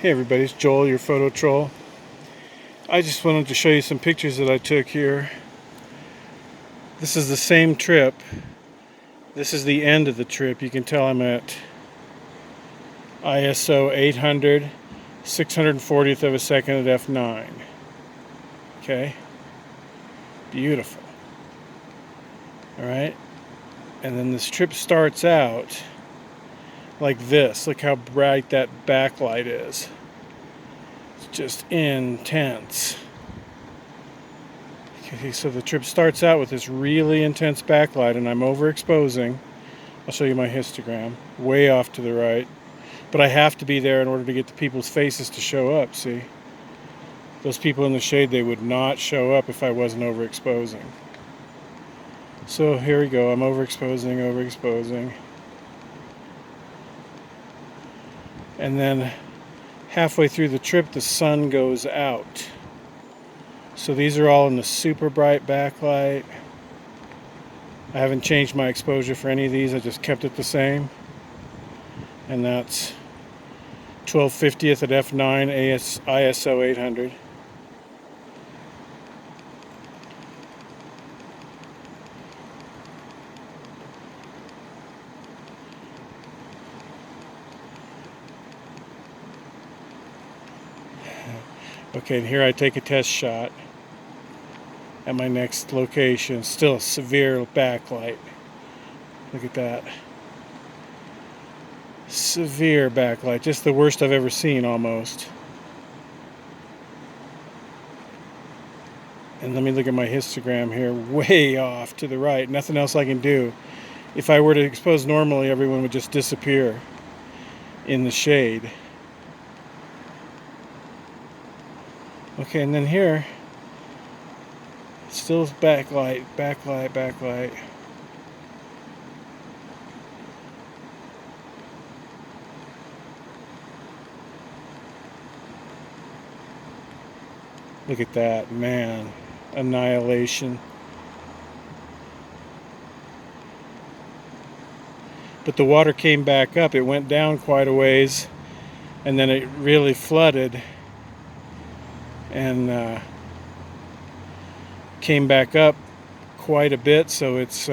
Hey everybody, it's Joel, your photo troll. I just wanted to show you some pictures that I took here. This is the same trip. This is the end of the trip. You can tell I'm at ISO 800, 640th of a second at f9. Okay? Beautiful. Alright? And then this trip starts out like this. Look how bright that backlight is. It's just intense. Okay, so the trip starts out with this really intense backlight, and I'm overexposing. I'll show you my histogram. Way off to the right. But I have to be there in order to get the people's faces to show up, see? Those people in the shade, they would not show up if I wasn't overexposing. So here we go. I'm overexposing. And then halfway through the trip, the sun goes out. So these are all in the super bright backlight. I haven't changed my exposure for any of these. I just kept it the same. And that's 12/50th at f9 ISO 800. Okay, and here I take a test shot at my next location. Still a severe backlight. Look at that. Severe backlight. Just the worst I've ever seen, almost. And let me look at my histogram here. Way off to the right. Nothing else I can do. If I were to expose normally, everyone would just disappear in the shade. Okay, and then here, still backlight. Look at that, man. Annihilation. But the water came back up. It went down quite a ways, and then it really flooded. And came back up quite a bit, so it's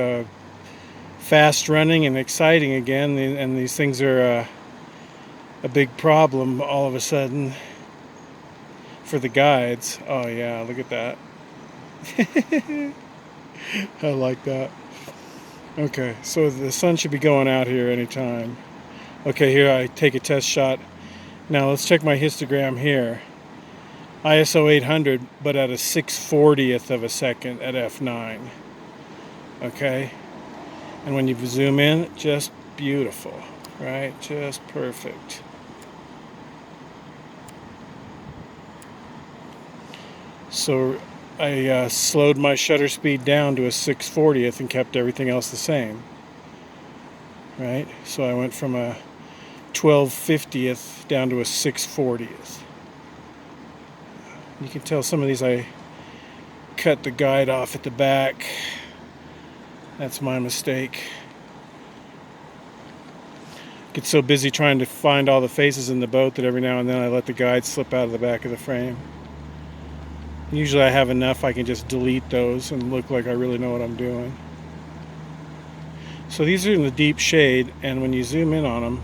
fast running and exciting again, and these things are a big problem all of a sudden for the guides. Oh yeah, look at that. I like that. Okay, so the sun should be going out here anytime. Okay, here I take a test shot. Now let's check my histogram here. ISO 800, but at a 6/40th of a second at f9. Okay? And when you zoom in, just beautiful, right? Just perfect. So I slowed my shutter speed down to a 6/40th and kept everything else the same. Right? So I went from a 12/50th down to a 6/40th. You can tell some of these I cut the guide off at the back. That's my mistake. Get so busy trying to find all the faces in the boat that every now and then I let the guide slip out of the back of the frame. Usually I have enough I can just delete those and look like I really know what I'm doing. So these are in the deep shade, and when you zoom in on them,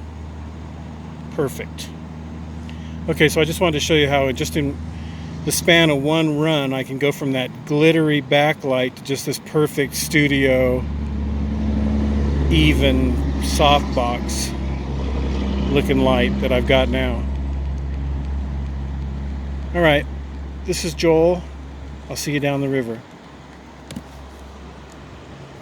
perfect. Okay, so I just wanted to show you how just in the span of one run, I can go from that glittery backlight to just this perfect studio, even softbox looking light that I've got now. Alright, this is Joel. I'll see you down the river.